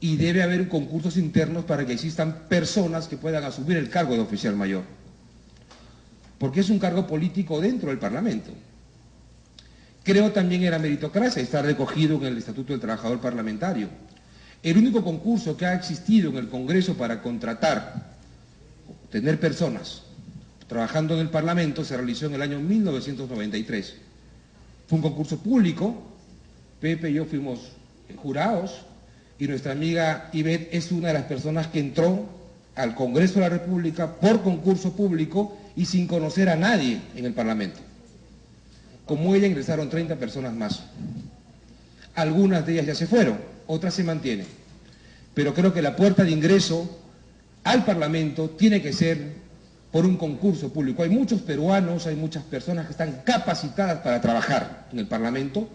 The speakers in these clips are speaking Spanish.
y debe haber concursos internos para que existan personas que puedan asumir el cargo de oficial mayor, porque es un cargo político dentro del Parlamento. Creo también en la meritocracia, está recogido en el Estatuto del Trabajador Parlamentario. El único concurso que ha existido en el Congreso para contratar, tener personas trabajando en el Parlamento, se realizó en el año 1993. Fue un concurso público, Pepe y yo fuimos jurados, y nuestra amiga Ivette es una de las personas que entró al Congreso de la República por concurso público y sin conocer a nadie en el Parlamento. Como ella ingresaron 30 personas más. Algunas de ellas ya se fueron, otras se mantienen. Pero creo que la puerta de ingreso al Parlamento tiene que ser por un concurso público. Hay muchos peruanos, hay muchas personas que están capacitadas para trabajar en el Parlamento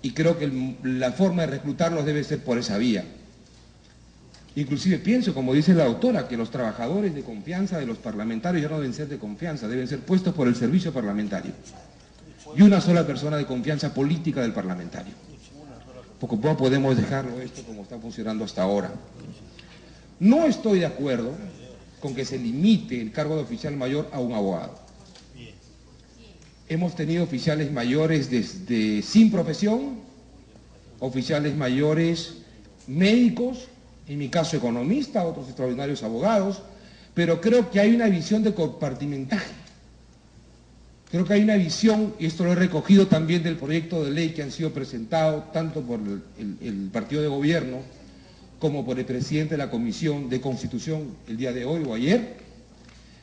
y creo que la forma de reclutarlos debe ser por esa vía. Inclusive pienso, como dice la autora, que los trabajadores de confianza de los parlamentarios ya no deben ser de confianza, deben ser puestos por el servicio parlamentario. Y una sola persona de confianza política del parlamentario. Porque no podemos dejarlo esto como está funcionando hasta ahora. No estoy de acuerdo con que se limite el cargo de oficial mayor a un abogado. Hemos tenido oficiales mayores desde sin profesión, oficiales mayores médicos, en mi caso economista, otros extraordinarios abogados, pero creo que hay una visión de compartimentaje. Creo que hay una visión, y esto lo he recogido también del proyecto de ley que han sido presentados tanto por el partido de gobierno como por el presidente de la Comisión de Constitución el día de hoy o ayer,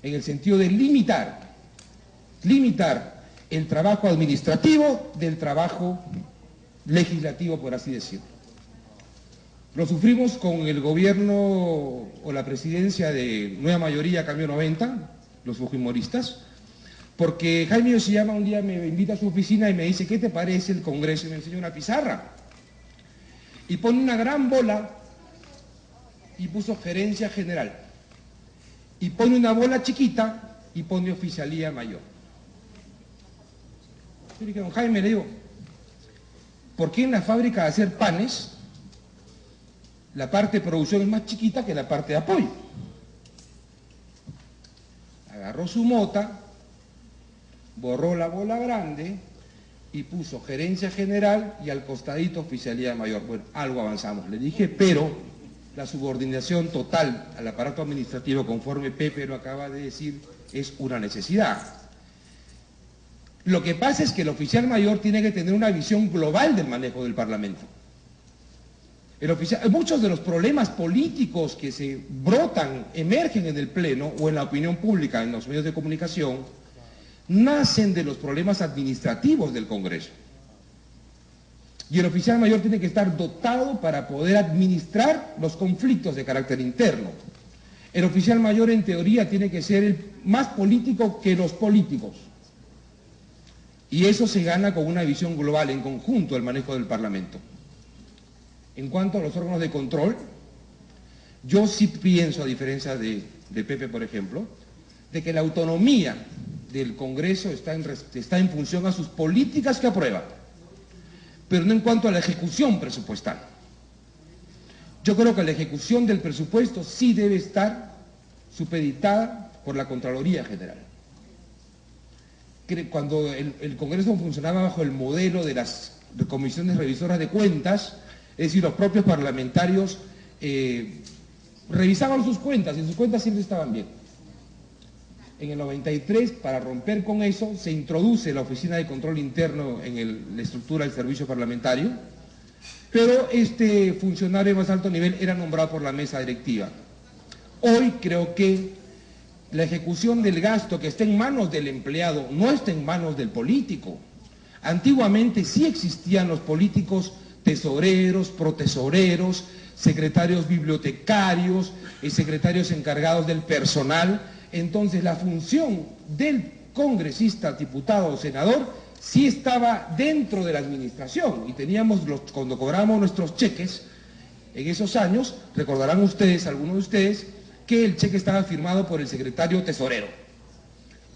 en el sentido de limitar el trabajo administrativo del trabajo legislativo, por así decirlo. Lo sufrimos con el gobierno o la presidencia de Nueva Mayoría, Cambio 90, los fujimoristas, porque Jaime Yoshiyama un día me invita a su oficina y me dice, ¿qué te parece el Congreso? Y me enseña una pizarra. Y pone una gran bola y puso gerencia general. Y pone una bola chiquita y pone oficialía mayor. Yo le dije, don Jaime, le digo, ¿por qué en la fábrica de hacer panes la parte de producción es más chiquita que la parte de apoyo? Agarró su mota, borró la bola grande y puso gerencia general y al costadito oficialía mayor. Bueno, algo avanzamos, le dije, pero la subordinación total al aparato administrativo, conforme Pepe lo acaba de decir, es una necesidad. Lo que pasa es que el oficial mayor tiene que tener una visión global del manejo del Parlamento. Muchos de los problemas políticos que se brotan, emergen en el Pleno o en la opinión pública, en los medios de comunicación, nacen de los problemas administrativos del Congreso. Y el oficial mayor tiene que estar dotado para poder administrar los conflictos de carácter interno. El oficial mayor, en teoría, tiene que ser el más político que los políticos. Y eso se gana con una visión global, en conjunto, del manejo del Parlamento. En cuanto a los órganos de control, yo sí pienso, a diferencia de Pepe, por ejemplo, de que la autonomía del Congreso está en función a sus políticas que aprueba, pero no en cuanto a la ejecución presupuestal. Yo creo que la ejecución del presupuesto sí debe estar supeditada por la Contraloría General. Cuando el Congreso funcionaba bajo el modelo de las comisiones revisoras de cuentas, es decir, los propios parlamentarios revisaban sus cuentas y sus cuentas siempre estaban bien. En el 93, para romper con eso, se introduce la Oficina de Control Interno en la estructura del servicio parlamentario, pero este funcionario de más alto nivel era nombrado por la mesa directiva. Hoy creo que la ejecución del gasto que está en manos del empleado no está en manos del político. Antiguamente sí existían los políticos tesoreros, protesoreros, secretarios bibliotecarios, secretarios encargados del personal. Entonces la función del congresista, diputado o senador sí estaba dentro de la administración y teníamos, cuando cobramos nuestros cheques en esos años, recordarán ustedes, algunos de ustedes, que el cheque estaba firmado por el secretario tesorero.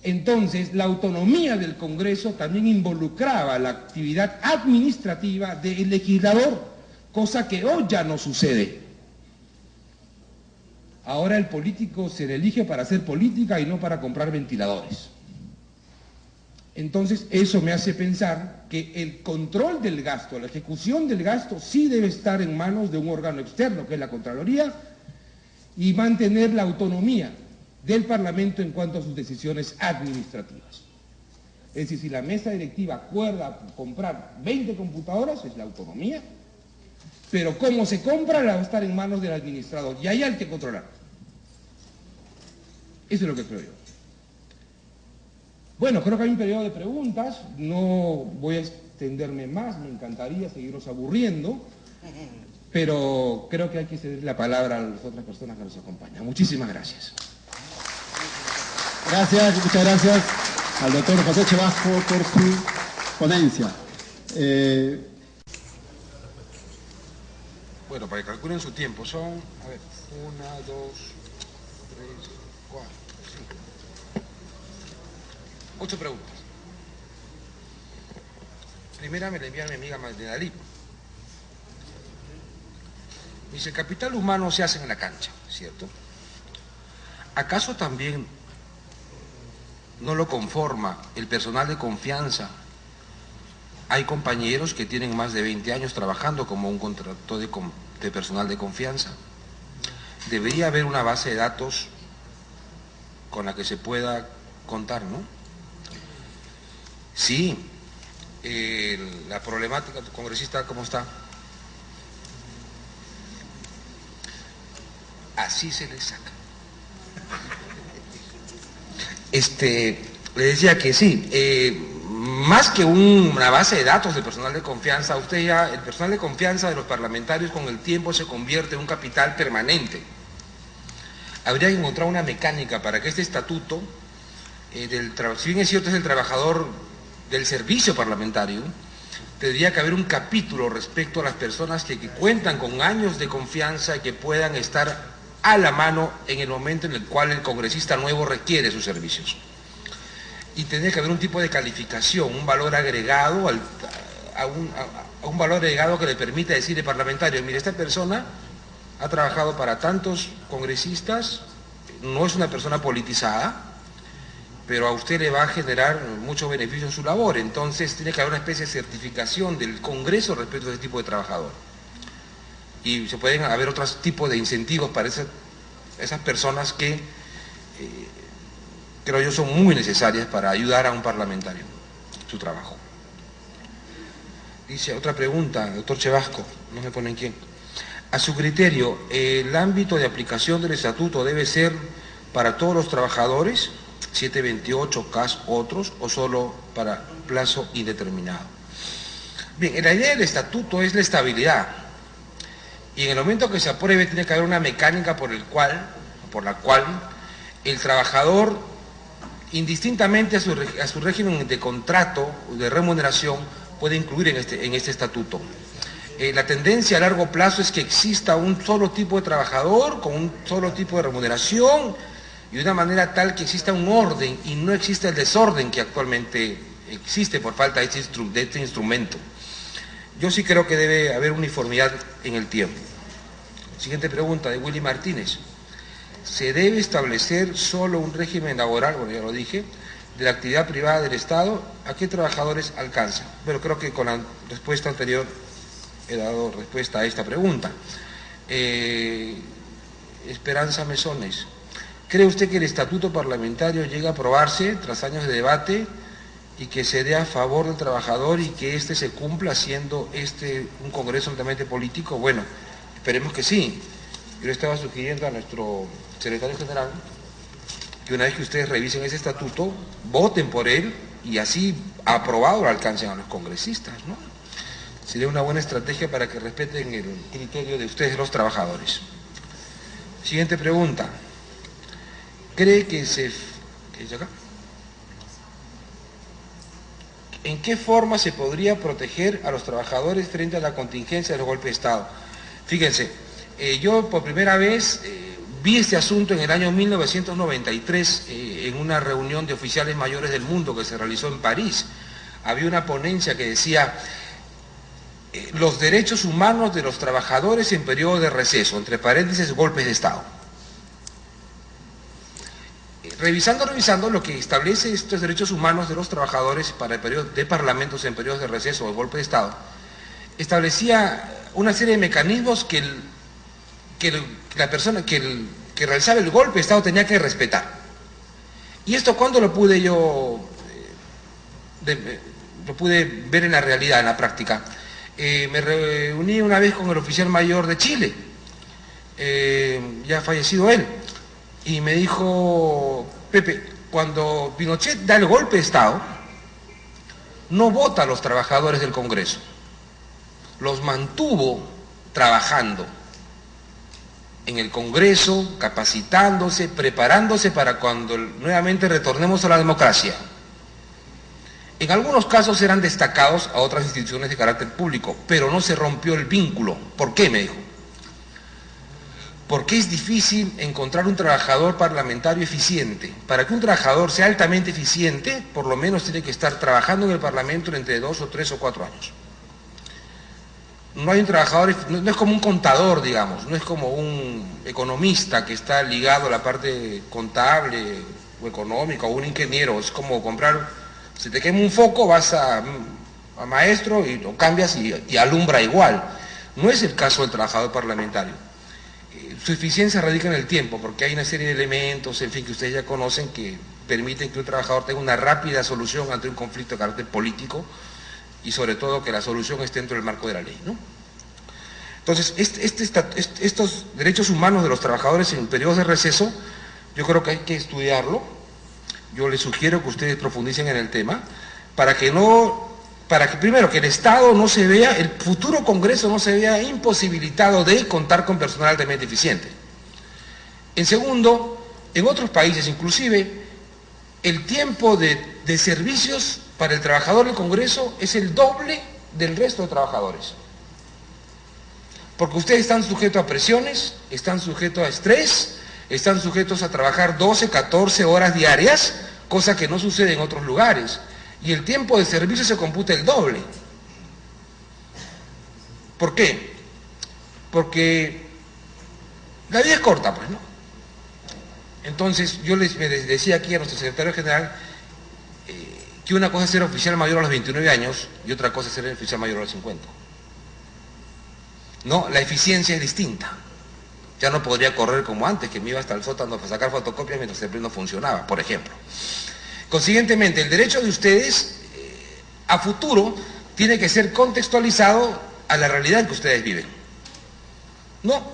Entonces la autonomía del Congreso también involucraba la actividad administrativa del legislador, cosa que hoy ya no sucede. Ahora el político se le elige para hacer política y no para comprar ventiladores. Entonces eso me hace pensar que el control del gasto, la ejecución del gasto sí debe estar en manos de un órgano externo, que es la Contraloría, y mantener la autonomía del Parlamento en cuanto a sus decisiones administrativas. Es decir, si la mesa directiva acuerda comprar 20 computadoras, es la autonomía, pero cómo se compra va a estar en manos del administrador, y ahí hay que controlar. Eso es lo que creo yo. Bueno, creo que hay un periodo de preguntas, no voy a extenderme más, me encantaría seguirlos aburriendo, pero creo que hay que ceder la palabra a las otras personas que nos acompañan. Muchísimas gracias. Gracias, muchas gracias al doctor José Chevasco por su ponencia. Bueno, para que calculen su tiempo, son, a ver, 1, 2, 3, 4, 5, 8 preguntas. Primera me la envía mi amiga Magdalena Lip. Dice, el capital humano se hace en la cancha, ¿cierto? ¿Acaso también no lo conforma el personal de confianza? Hay compañeros que tienen más de 20 años trabajando como un contrato de personal de confianza. Debería haber una base de datos con la que se pueda contar, ¿no? Sí, la problemática, congresista, ¿cómo está? Así se le saca. Le decía que sí, más que una base de datos de personal de confianza, el personal de confianza de los parlamentarios con el tiempo se convierte en un capital permanente. Habría que encontrar una mecánica para que este estatuto, si bien es cierto es el trabajador del servicio parlamentario, tendría que haber un capítulo respecto a las personas que cuentan con años de confianza y que puedan estar a la mano en el momento en el cual el congresista nuevo requiere sus servicios. Y tendría que haber un tipo de calificación, un valor agregado, un valor agregado que le permita decirle al parlamentario, mire, esta persona ha trabajado para tantos congresistas, no es una persona politizada, pero a usted le va a generar mucho beneficio en su labor. Entonces tiene que haber una especie de certificación del Congreso respecto a ese tipo de trabajador. Y se pueden haber otros tipos de incentivos para esas personas que creo yo son muy necesarias para ayudar a un parlamentario en su trabajo. Dice otra pregunta, doctor Chevasco, no me ponen quién. A su criterio, ¿el ámbito de aplicación del estatuto debe ser para todos los trabajadores, 728 CAS otros, o solo para plazo indeterminado? Bien, la idea del estatuto es la estabilidad. Y en el momento que se apruebe tiene que haber una mecánica por la cual el trabajador, indistintamente a su régimen de contrato, de remuneración, puede incluir en este estatuto. La tendencia a largo plazo es que exista un solo tipo de trabajador, con un solo tipo de remuneración, y de una manera tal que exista un orden y no exista el desorden que actualmente existe por falta de este instrumento. Yo sí creo que debe haber uniformidad en el tiempo. Siguiente pregunta de Willy Martínez. ¿Se debe establecer solo un régimen laboral, bueno, ya lo dije, de la actividad privada del Estado? ¿A qué trabajadores alcanza? Pero creo que con la respuesta anterior he dado respuesta a esta pregunta. Esperanza Mesones. ¿Cree usted que el estatuto parlamentario llegue a aprobarse tras años de debate y que se dé a favor del trabajador y que éste se cumpla siendo un congreso altamente político? Bueno, esperemos que sí. Yo le estaba sugiriendo a nuestro secretario general que una vez que ustedes revisen ese estatuto, voten por él y así aprobado lo alcancen a los congresistas, ¿no? Sería una buena estrategia para que respeten el criterio de ustedes los trabajadores. Siguiente pregunta. ¿Cree que ¿qué dice acá? ¿En qué forma se podría proteger a los trabajadores frente a la contingencia de los golpes de Estado? Fíjense, yo por primera vez vi este asunto en el año 1993 en una reunión de oficiales mayores del mundo que se realizó en París. Había una ponencia que decía los derechos humanos de los trabajadores en periodo de receso, entre paréntesis, golpes de Estado. revisando lo que establece estos derechos humanos de los trabajadores para el periodo de parlamentos en periodos de receso o de golpe de Estado, establecía una serie de mecanismos que la persona que realizaba el golpe de Estado tenía que respetar. ¿Y esto cuándo lo pude lo pude ver en la realidad, en la práctica? Me reuní una vez con el oficial mayor de Chile, ya fallecido él, y me dijo: Pepe, cuando Pinochet da el golpe de Estado, no vota a los trabajadores del Congreso, los mantuvo trabajando en el Congreso, capacitándose, preparándose para cuando nuevamente retornemos a la democracia. En algunos casos eran destacados a otras instituciones de carácter público, pero no se rompió el vínculo. ¿Por qué?, me dijo. Porque es difícil encontrar un trabajador parlamentario eficiente. Para que un trabajador sea altamente eficiente, por lo menos tiene que estar trabajando en el Parlamento entre 2 o 3 o 4 años. No hay un trabajador, no es como un contador, digamos, no es como un economista que está ligado a la parte contable o económica, o un ingeniero. Es como comprar, si te quema un foco, vas a maestro y lo cambias y alumbra igual. No es el caso del trabajador parlamentario. Su eficiencia radica en el tiempo, porque hay una serie de elementos, en fin, que ustedes ya conocen, que permiten que un trabajador tenga una rápida solución ante un conflicto de carácter político, y sobre todo que la solución esté dentro del marco de la ley, ¿no? Entonces, estos derechos humanos de los trabajadores en periodos de receso, yo creo que hay que estudiarlo. Yo les sugiero que ustedes profundicen en el tema, para que primero, que el Estado no se vea, el futuro Congreso no se vea imposibilitado de contar con personal altamente eficiente. En segundo, en otros países inclusive, el tiempo de servicios para el trabajador del Congreso es el doble del resto de trabajadores. Porque ustedes están sujetos a presiones, están sujetos a estrés, están sujetos a trabajar 12, 14 horas diarias, cosa que no sucede en otros lugares. Y el tiempo de servicio se computa el doble. ¿Por qué? Porque la vida es corta, pues, ¿no? Entonces, yo les decía aquí a nuestro secretario general que una cosa es ser oficial mayor a los 29 años y otra cosa es ser oficial mayor a los 50. No, la eficiencia es distinta. Ya no podría correr como antes, que me iba hasta el sótano para sacar fotocopias mientras el PRI no funcionaba, por ejemplo. Consiguientemente, el derecho de ustedes a futuro tiene que ser contextualizado a la realidad en que ustedes viven. No,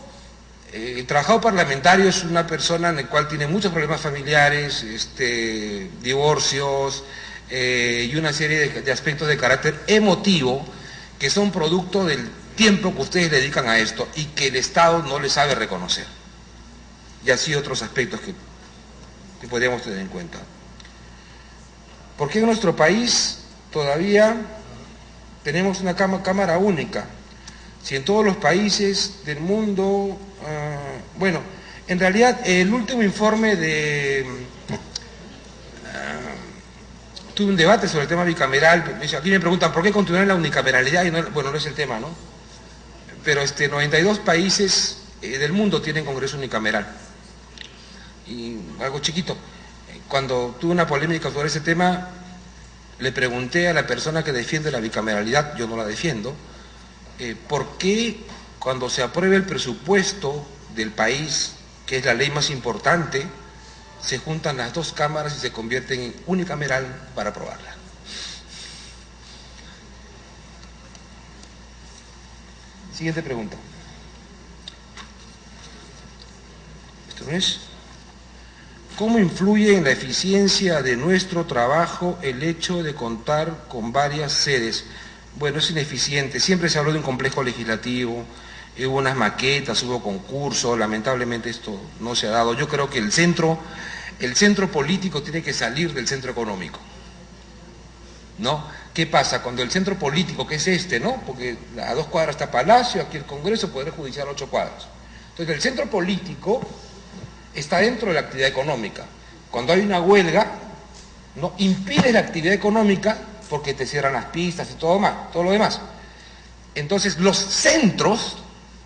el trabajador parlamentario es una persona en la cual tiene muchos problemas familiares, divorcios y una serie de aspectos de carácter emotivo que son producto del tiempo que ustedes le dedican a esto y que el Estado no le sabe reconocer. Y así otros aspectos que podríamos tener en cuenta. ¿Por qué en nuestro país todavía tenemos una cámara única? Si en todos los países del mundo, bueno, en realidad el último informe tuve un debate sobre el tema bicameral. Aquí me preguntan por qué continuar en la unicameralidad y no, bueno, no es el tema, ¿no? Pero 92 países del mundo tienen congreso unicameral. Y algo chiquito. Cuando tuve una polémica sobre ese tema, le pregunté a la persona que defiende la bicameralidad, yo no la defiendo, ¿por qué cuando se apruebe el presupuesto del país, que es la ley más importante, se juntan las dos cámaras y se convierten en unicameral para aprobarla? Siguiente pregunta. ¿Esto no es? ¿Cómo influye en la eficiencia de nuestro trabajo el hecho de contar con varias sedes? Bueno, es ineficiente. Siempre se habló de un complejo legislativo, hubo unas maquetas, hubo concursos, lamentablemente esto no se ha dado. Yo creo que el centro político tiene que salir del centro económico, ¿no? ¿Qué pasa? Cuando el centro político, que es ¿no? Porque a 2 cuadras está Palacio, aquí el Congreso, Poder Judicial a 8 cuadras. Entonces el centro político está dentro de la actividad económica. Cuando hay una huelga, no impide la actividad económica porque te cierran las pistas y todo lo demás. Entonces los centros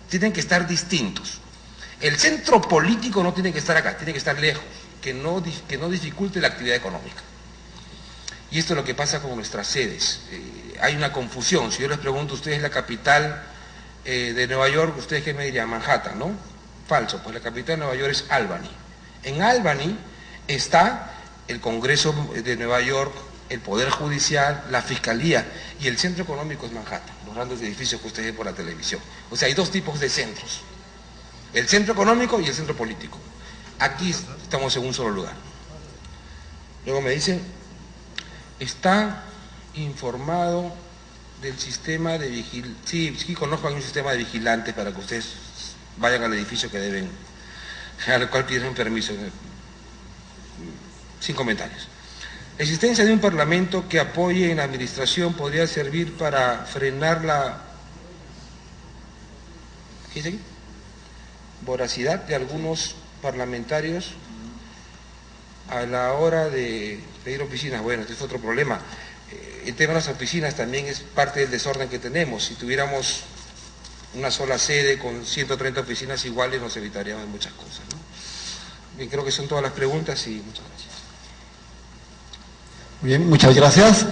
tienen que estar distintos. El centro político no tiene que estar acá, tiene que estar lejos. que no dificulte la actividad económica. Y esto es lo que pasa con nuestras sedes. Hay una confusión. Si yo les pregunto, ¿usted es la capital de Nueva York? ¿Ustedes qué me dirían? Manhattan, ¿no? Falso, pues la capital de Nueva York es Albany. En Albany está el Congreso de Nueva York, el Poder Judicial, la Fiscalía, y el centro económico es Manhattan, los grandes edificios que ustedes ven por la televisión. O sea, hay dos tipos de centros, el centro económico y el centro político. Aquí estamos en un solo lugar. Luego me dicen, está informado del sistema de vigilancia. Sí, conozco, hay un sistema de vigilantes para que ustedes vayan al edificio que deben, al cual piden permiso. Sin comentarios. La existencia de un parlamento que apoye en la administración podría servir para frenar la, ¿qué dice aquí?, voracidad de algunos parlamentarios a la hora de pedir oficinas. Bueno, este es otro problema. El tema de las oficinas también es parte del desorden que tenemos. Si tuviéramos una sola sede con 130 oficinas iguales, nos evitaríamos muchas cosas, ¿no? Bien, creo que son todas las preguntas y muchas gracias. Muy bien, muchas gracias.